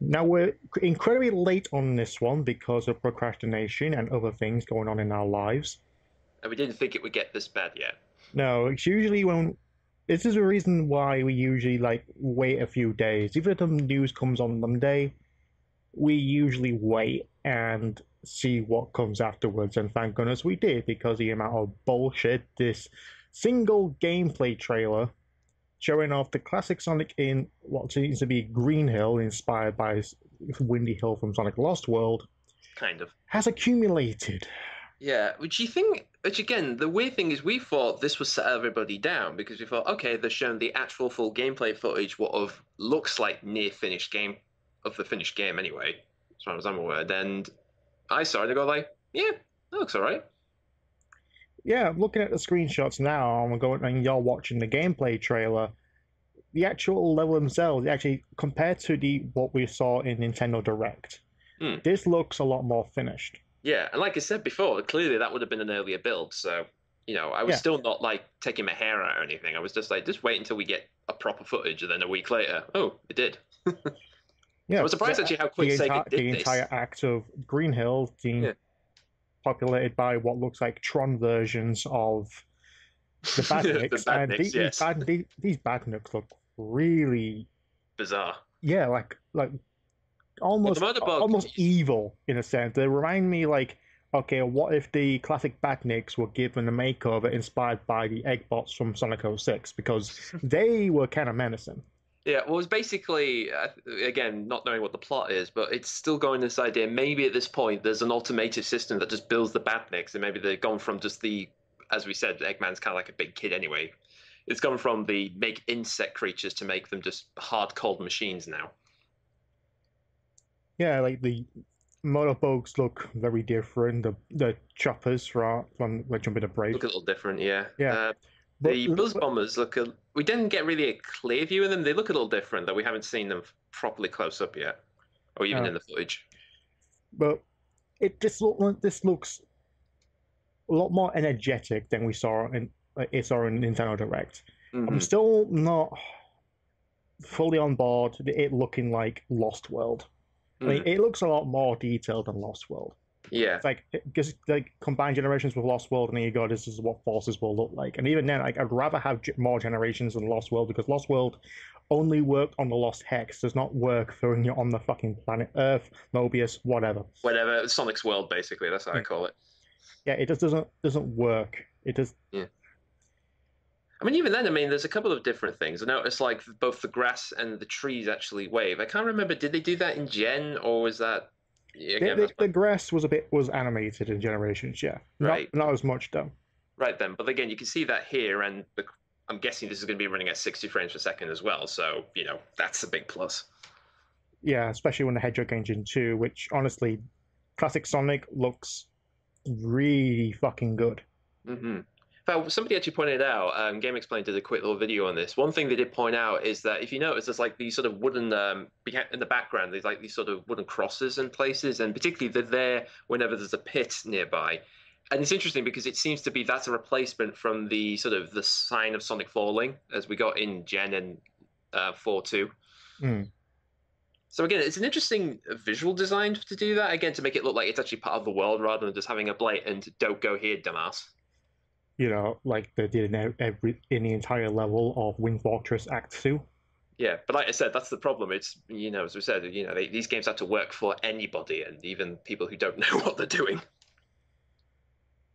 Now we're incredibly late on this one because of procrastination and other things going on in our lives. And we didn't think it would get this bad yet. No, it's usually when this is the reason why we usually like wait a few days. Even if the news comes on Monday, we usually wait and see what comes afterwards. And thank goodness we did because the amount of bullshit this single gameplay trailer showing off the classic Sonic in what seems to be Green Hill, inspired by Windy Hill from Sonic Lost World, Kind of. has accumulated. Yeah, which again, the weird thing is we thought this would set everybody down because we thought, okay, they're showing the actual full gameplay footage, what of looks like near finished game of the finished game anyway, as far as I'm aware. And I saw it and I go like, yeah, that looks all right. Yeah, I'm looking at the screenshots now, and we're going, and you're watching the gameplay trailer. The actual level themselves, actually, compared to the what we saw in Nintendo Direct, Hmm. this looks a lot more finished. Yeah, and like I said before, clearly that would have been an earlier build. So, I was Yeah, still not like taking my hair out or anything. I was just like, just wait until we get a proper footage, and then a week later, oh, it did. I yeah. was surprised actually how quick The Sega entire did the this. entire act of Green Hill being Yeah. populated by what looks like Tron versions of the The Badniks, and Badniks, yes. these Badniks look really, Bizarre. yeah, like Well, the motorbug, almost evil in a sense. They remind me like, okay, what if the classic Badniks were given a makeover inspired by the Eggbots from Sonic 06, because they were kind of menacing. yeah, well, it's basically, again, not knowing what the plot is, but it's still going this idea. Maybe at this point, there's an automated system that just builds the Badniks, and maybe they've gone from just as we said, Eggman's kind of like a big kid anyway. It's gone from the make insect creatures to make them just hard, cold machines now. Yeah, like the motorboats look very different. The choppers from Legend of the Brave. Look a little different, yeah. Yeah, The Buzz but Bombers look we didn't get really a clear view of them. They look a little different, though we haven't seen them properly close up yet, or even uh, in the footage. but this looks a lot more energetic than we saw in it saw in Nintendo Direct. I'm Hmm. still not fully on board it looking like Lost World. I mean, Mm. it looks a lot more detailed than Lost World. Yeah. It's like because like combine generations with Lost World, and then you go, this is what forces will look like. And even then, like I'd rather have more generations than Lost World, because Lost World only worked on the Lost Hex, does not work throwing you on the fucking planet Earth, Mobius, whatever. Whatever. Sonic's World, basically. That's how I Yeah, call it. yeah, it just doesn't work. It does. Yeah. I mean, even then, I mean, there's a couple of different things. I noticed like both the grass and the trees actually wave. I can't remember, did they do that in Gen, or was that, yeah, again, that's my, The grass was animated in Generations, yeah. right. Not as much though. Right then. But again, you can see that here, and I'm guessing this is going to be running at 60 frames per second as well. So, that's a big plus. Yeah, especially when the Hedgehog Engine 2, which honestly, classic Sonic looks really fucking good. Hmm. Well, somebody actually pointed out, Game Explain did a quick little video on this. One thing they did point out is that if you notice, there's like these sort of wooden, in the background, there's like these sort of wooden crosses in places, and particularly they're there whenever there's a pit nearby. And it's interesting because it seems to be that's a replacement from the sort of the sign of Sonic falling, as we got in Gen and 4.2. Mm. So again, it's an interesting visual design to do that, again, to make it look like it's actually part of the world rather than just having a blatant "don't go here, dumbass." You know, like they did in the entire level of Wind Fortress Act 2. Yeah, but like I said, that's the problem. It's, as we said, these games have to work for anybody, and even people who don't know what they're doing.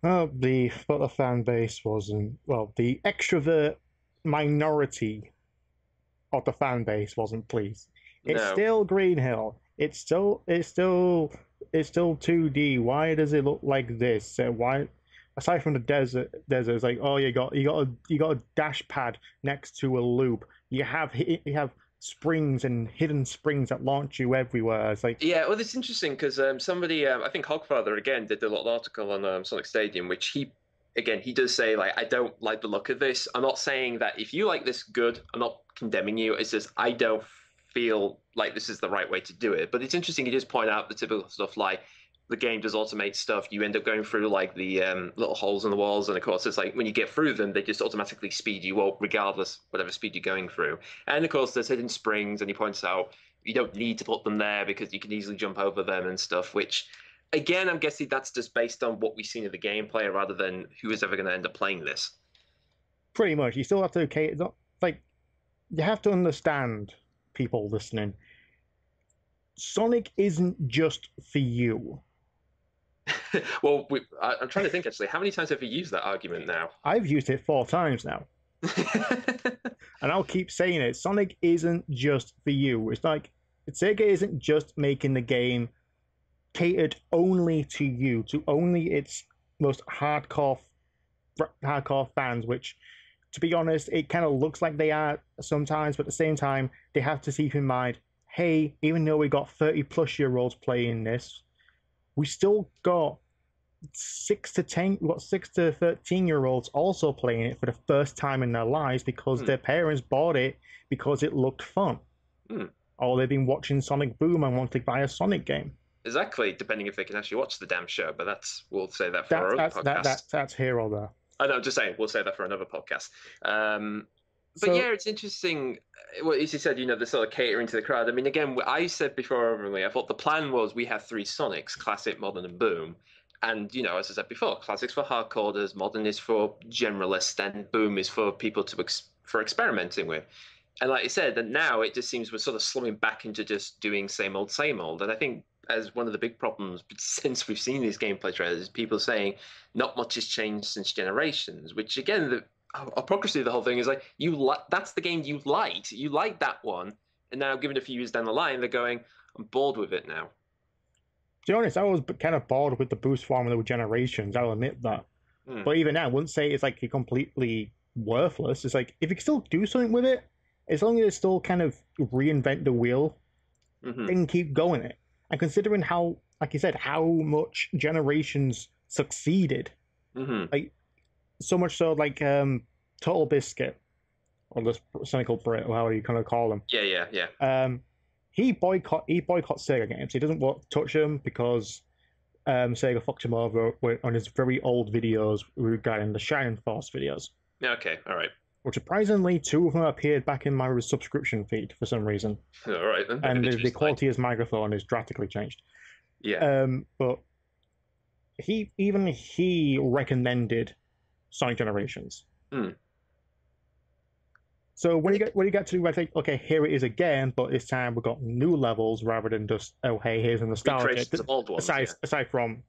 But the fan base wasn't, well, the extrovert minority of the fan base wasn't pleased. It's No. still Green Hill. It's still 2D. Why does it look like this? Why, aside from the desert, it's like, oh, you got a dash pad next to a loop. You have springs and hidden springs that launch you everywhere. It's like, Yeah, well, it's interesting because somebody, I think Hogfather again did a little article on Sonic Stadium, which he does say like, I don't like the look of this. I'm not saying that if you like this, good. I'm not condemning you. It's just I don't feel like this is the right way to do it. But it's interesting. He does point out the typical stuff like the game does automate stuff. You end up going through like the little holes in the walls, and of course, it's like when you get through them, they just automatically speed you up, regardless whatever speed you're going through. And of course, there's hidden springs, and he points out, You don't need to put them there because you can easily jump over them and stuff, which again, I'm guessing that's just based on what we've seen of the gameplay rather than who is ever going to end up playing this. Pretty much. You still have to, okay, it's not like you have to understand, people listening. Sonic isn't just for you. Well, I'm trying to think actually, how many times have you used that argument now? I've used it 4 times now. And I'll keep saying it. Sonic isn't just for you. It's like Sega isn't just making the game catered only to you, to only its most hardcore fans, which, to be honest, it kind of looks like they are sometimes, but at the same time, they have to keep in mind, hey, even though we got 30-plus-year-olds playing this, we still got 6 to 13-year-olds also playing it for the first time in their lives because their parents bought it because it looked fun. Or they've been watching Sonic Boom and want to buy a Sonic game. Exactly, depending if they can actually watch the damn show, but we'll say that for our other podcast. That's here or there. I know, just saying, we'll say that for another podcast. But yeah, it's interesting. Well, as you said, the sort of catering to the crowd. I mean, again, I said before, I thought the plan was we have 3 Sonics, Classic, Modern, and Boom. And, as I said before, Classic's for hardcoders, Modern is for generalists, and Boom is for people for experimenting with. And like you said, and now it just seems we're sort of slumming back into just doing same old, same old. And I think as one of the big problems since we've seen these gameplay trailers is people saying not much has changed since Generations, which again, the hypocrisy of the whole thing is like, that's the game you liked. You liked that one. And now given a few years down the line, they're going, I'm bored with it now. To be honest, I was kind of bored with the boost formula with Generations. I'll admit that. But even now, I wouldn't say it's like completely worthless. It's like, if you can still do something with it, as long as it still kind of reinvent the wheel, then keep going it. And considering how, like you said, how much Generations succeeded, like so much so, like Total Biscuit, or the Cynical Brit, or however you kind of call them. Yeah. He boycotts Sega games. He doesn't want to touch them because Sega fucked him over on his very old videos regarding the Shining Force videos. Okay, all right. Well, surprisingly, 2 of them appeared back in my subscription feed for some reason. All right, then. And the quality of his microphone is drastically changed. Yeah. But he recommended Sonic Generations. So when you get to, I think, okay, here it is again, but this time we've got new levels rather than just, oh, hey, here's a nostalgia. Old ones, aside from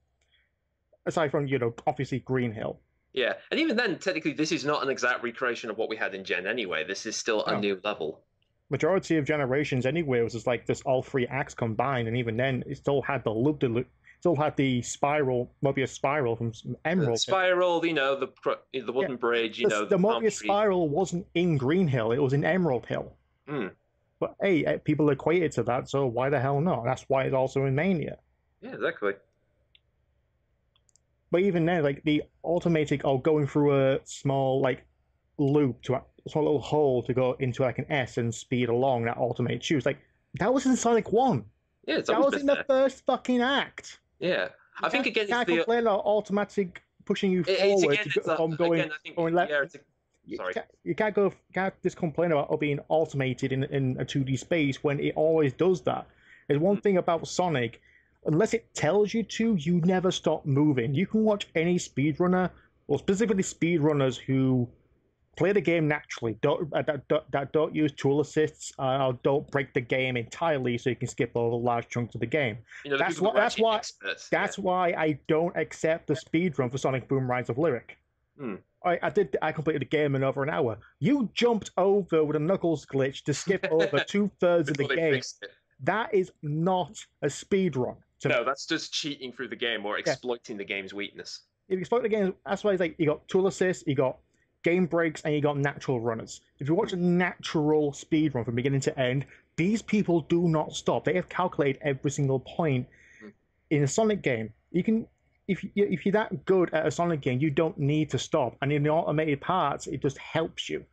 obviously Green Hill. Yeah, and even then, technically, this is not an exact recreation of what we had in Gen anyway. This is still a new level. Majority of Generations anyway was just like this all 3 acts combined, and even then, it still had the loop, still had the spiral, Mobius spiral from Emerald. The spiral, the wooden bridge, the Mobius spiral wasn't in Green Hill; it was in Emerald Hill. But hey, people equate it to that, so why the hell not? That's why it's also in Mania. Yeah, exactly. But even then, like the automatic going through a small loop to a small little hole to go into like an S and speed along that automated shoes, like that was in Sonic 1. Yeah, that was in the first fucking act. Yeah, I think again, you can't complain about automatic pushing you forward from going. Again, I think, left. You can't just complain about being automated in a 2D space when it always does that. There's one thing about Sonic. Unless it tells you to, you never stop moving. You can watch any speedrunner, or specifically speedrunners who play the game naturally, that don't use tool assists, or don't break the game entirely so you can skip over large chunks of the game. That's why I don't accept the speedrun for Sonic Boom Rise of Lyric. I completed the game in over an hour. You jumped over with a Knuckles glitch to skip over 2/3 of the game. That is not a speedrun. No, that's just cheating through the game or exploiting the game's weakness. If you exploit the game, that's why it's like you got tool assists, you got game breaks, and you got natural runners. If you watch a natural speedrun from beginning to end, these people do not stop. They have calculated every single point. In a Sonic game, you can, if you're that good at a Sonic game, you don't need to stop. And in the automated parts, it just helps you.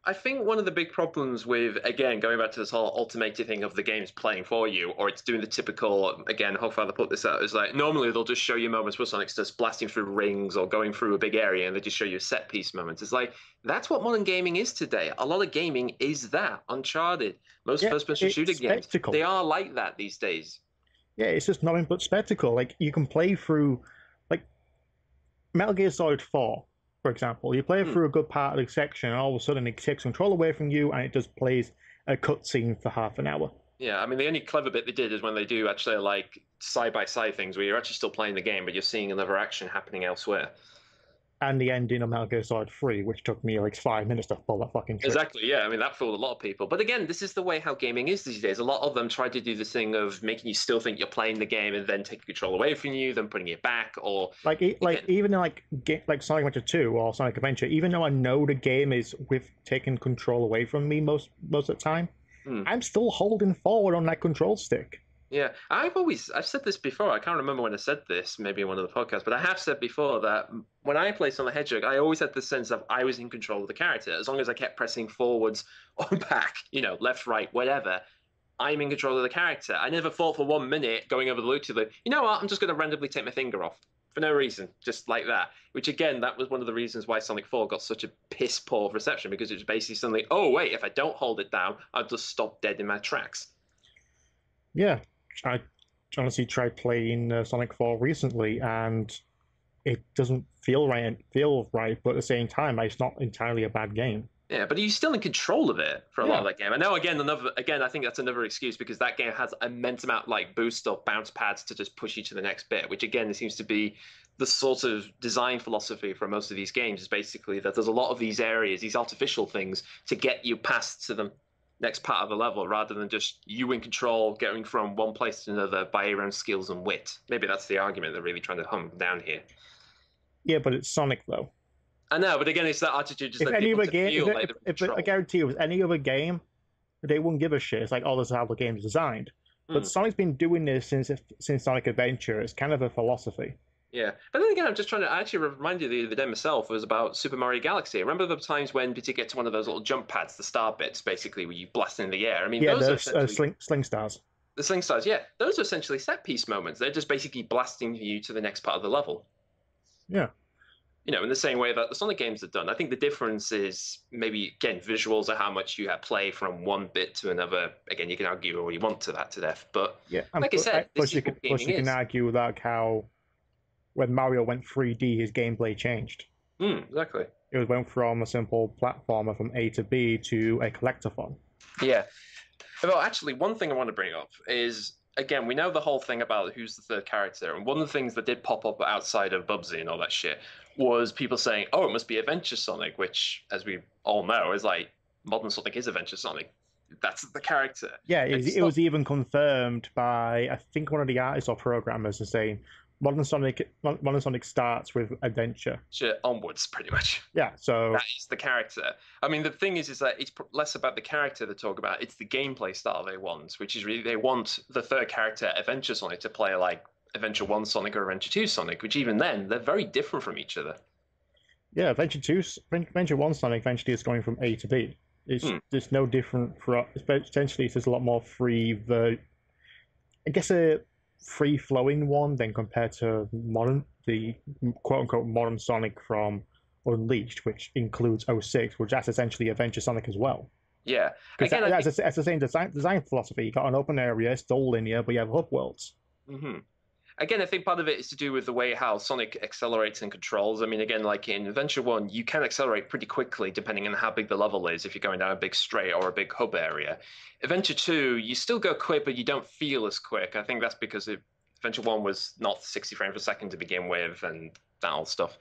I think one of the big problems with, again, going back to this whole automated thing of the game's playing for you, or it's doing the typical, again, Hogfather put this out, is like normally they'll just show you moments where Sonic's just blasting through rings or going through a big area and they just show you a set piece moment. It's like, that's what modern gaming is today. A lot of gaming is that. Uncharted, most Yeah, first person it's shooter games, spectacle. they are like that these days. Yeah, it's just nothing but spectacle. Like you can play through, like Metal Gear Solid 4, for example. You play through a good part of the section, and all of a sudden it takes control away from you, and it just plays a cutscene for half an hour. Yeah, I mean, the only clever bit they did is when they do actually like side by side things where you're actually still playing the game, but you're seeing another action happening elsewhere. And the ending of Metal Gear Solid 3, which took me like 5 minutes to pull that fucking trick. Exactly, yeah. I mean, that fooled a lot of people. But again, this is the way how gaming is these days. A lot of them try to do this thing of making you still think you're playing the game and then taking control away from you, then putting it back, or like even in like Sonic Adventure 2 or Sonic Adventure, even though I know the game is with taking control away from me most of the time, I'm still holding forward on that control stick. Yeah, I've said this before. I can't remember when I said this, maybe in one of the podcasts, but I have said before that when I played Sonic the Hedgehog, I always had the sense of I was in control of the character. As long as I kept pressing forwards or back, left, right, whatever, I'm in control of the character. I never thought for 1 minute going over the loop to you know what, I'm just going to randomly take my finger off for no reason, just like that. Which again, that was one of the reasons why Sonic 4 got such a piss poor reception, because it was basically suddenly, oh wait, if I don't hold it down, I'll just stop dead in my tracks. Yeah. I honestly tried playing Sonic 4 recently, and it doesn't feel right. But at the same time, it's not entirely a bad game. Yeah, but he's still in control of it for a lot of that game. I know, again, I think that's another excuse because that game has immense amount like boost or bounce pads to just push you to the next bit, which again seems to be the sort of design philosophy for most of these games. Is basically that there's a lot of these areas, these artificial things, to get you past to the next part of the level, rather than just you in control, getting from one place to another by your own skills and wit. Maybe that's the argument they're really trying to hum down here. Yeah, but it's Sonic though. I know, but again, it's that attitude just if that any people other game, feel like I guarantee you, if any other game, they wouldn't give a shit. It's like, oh, this is how the game's designed. But Sonic's been doing this since Sonic Adventure. It's kind of a philosophy. Yeah, but then again, I'm just trying to actually remind you the other day myself was about Super Mario Galaxy. Remember the times when did you get to one of those little jump pads, the star bits, basically, where you blast in the air? I mean, yeah, those are sling stars. The sling stars, yeah, those are essentially set piece moments. They're just basically blasting you to the next part of the level. Yeah. In the same way that the Sonic games are done. I think the difference is maybe, again, visuals are how much you have play from one bit to another. Again, you can argue all you want to that to death, but yeah, like I said, plus you can argue that how when Mario went 3D, his gameplay changed. Exactly. It went from a simple platformer from A to B to a collectathon. Yeah. Well, actually, one thing I want to bring up is, again, we know the whole thing about who's the third character, and one of the things that did pop up outside of Bubsy and all that shit was people saying, oh, it must be Adventure Sonic, which, as we all know, is like, modern Sonic is Adventure Sonic. That's the character. Yeah, it was even confirmed by, I think, one of the artists or programmers is saying, Modern Sonic starts with adventure. Shit, onwards, pretty much. Yeah, so that is the character. I mean, the thing is that it's less about the character they talk about; it's the gameplay style they want, which is really they want the third character, Adventure Sonic, to play like Adventure 1 Sonic or Adventure 2 Sonic, which even then they're very different from each other. Yeah, Adventure 1 Sonic eventually is going from A to B. It's no different for essentially it's just a lot more free. I guess a free-flowing one than compared to the quote-unquote modern Sonic from Unleashed, which includes 06, which that's essentially Adventure Sonic as well. Yeah. Again, that's the same design philosophy. You got an open area, still linear, but you have hub worlds. Mm-hmm. Again, I think part of it is to do with the way how Sonic accelerates and controls. I mean, again, like in Adventure 1, you can accelerate pretty quickly depending on how big the level is, if you're going down a big straight or a big hub area. Adventure 2, you still go quick, but you don't feel as quick. I think that's because Adventure 1 was not 60 frames per second to begin with and that all stuff.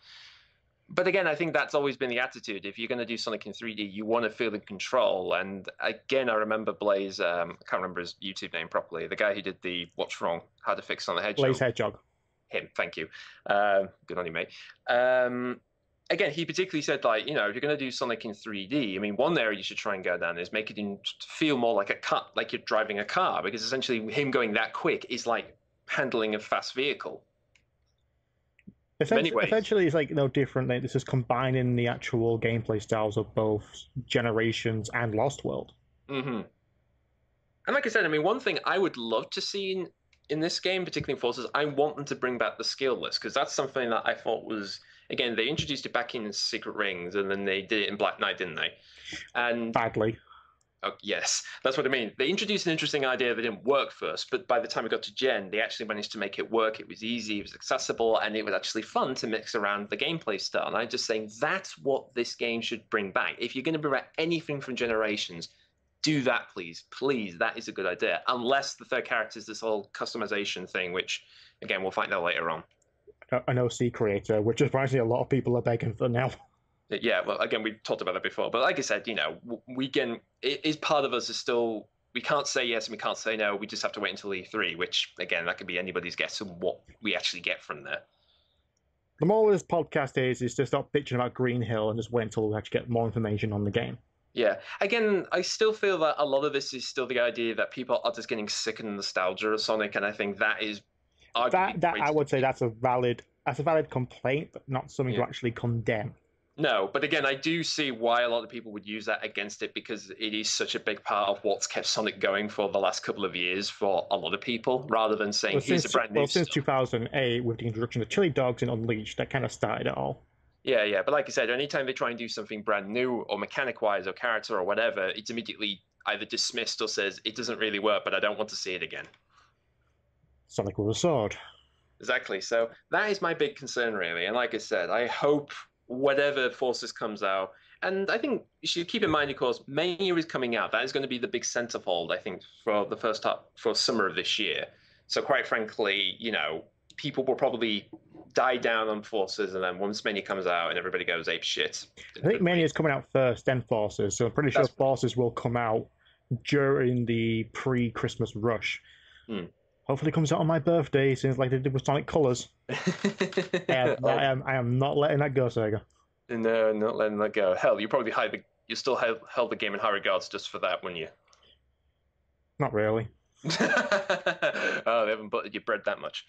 But again, I think that's always been the attitude. If you're going to do Sonic in 3D, you want to feel in control. And again, I remember Blaze, I can't remember his YouTube name properly, the guy who did the What's Wrong, How to Fix on the Hedgehog. Blaze Hedgehog. Him, thank you. Good on you, mate. Again, he particularly said, like, if you're going to do Sonic in 3D, I mean, one area you should try and go down is make it feel more like like you're driving a car, because essentially him going that quick is like handling a fast vehicle. in many ways. Essentially, it's like no different. Like, this is combining the actual gameplay styles of both Generations and Lost World. Hmm. And like I said, I mean, one thing I would love to see in this game, particularly in Forces, I want them to bring back the skill list because that's something that I thought was, again, they introduced it back in Secret Rings and then they did it in Black Knight, didn't they? And Badly. oh, yes, that's what I mean. They introduced an interesting idea that didn't work first, but by the time we got to Gen, they actually managed to make it work. It was easy, it was accessible, and it was actually fun to mix around the gameplay style. And I'm just saying that's what this game should bring back. If you're going to bring back anything from Generations, do that, please. Please, that is a good idea. Unless the third character is this whole customization thing, which, again, we'll find out later on. An OC creator, which surprisingly a lot of people are begging for now. Yeah, well, again, we've talked about that before, but like I said, we can. It is part of us is still. We can't say yes and we can't say no. We just have to wait until E3, which again, that could be anybody's guess of what we actually get from there. The moral of this podcast is to stop bitching about Green Hill and just wait until we actually get more information on the game. Yeah. Again, I still feel that a lot of this is still the idea that people are just getting sick of the nostalgia of Sonic, and I think that is arguably that I would say that's a valid complaint, but not something to actually condemn. No, but again, I do see why a lot of people would use that against it because it is such a big part of what's kept Sonic going for the last couple of years for a lot of people, rather than saying, here's a brand new since stuff. 2008, with the introduction of chili dogs in Unleashed, that kind of started it all. Yeah, but like I said, anytime they try and do something brand new or mechanic-wise or character or whatever, it's immediately either dismissed or says, it doesn't really work, but I don't want to see it again. Sonic with a sword. Exactly. So that is my big concern, really. And like I said, I hope whatever Forces comes out, and I think you should keep in mind, of course, Mania is coming out. That is going to be the big centerfold, I think, for the first half, for summer of this year. So quite frankly, people will probably die down on Forces, and then once Mania comes out and everybody goes ape shit. I think Mania is coming out first, then Forces. So I'm pretty sure Forces will come out during the pre-Christmas rush. Hopefully, it comes out on my birthday, since like they did with Sonic Colors. I am not letting that go, Sega. No, not letting that go. Hell, you probably you still held the game in high regards just for that, wouldn't you? Not really. Oh, they haven't buttered your bread that much.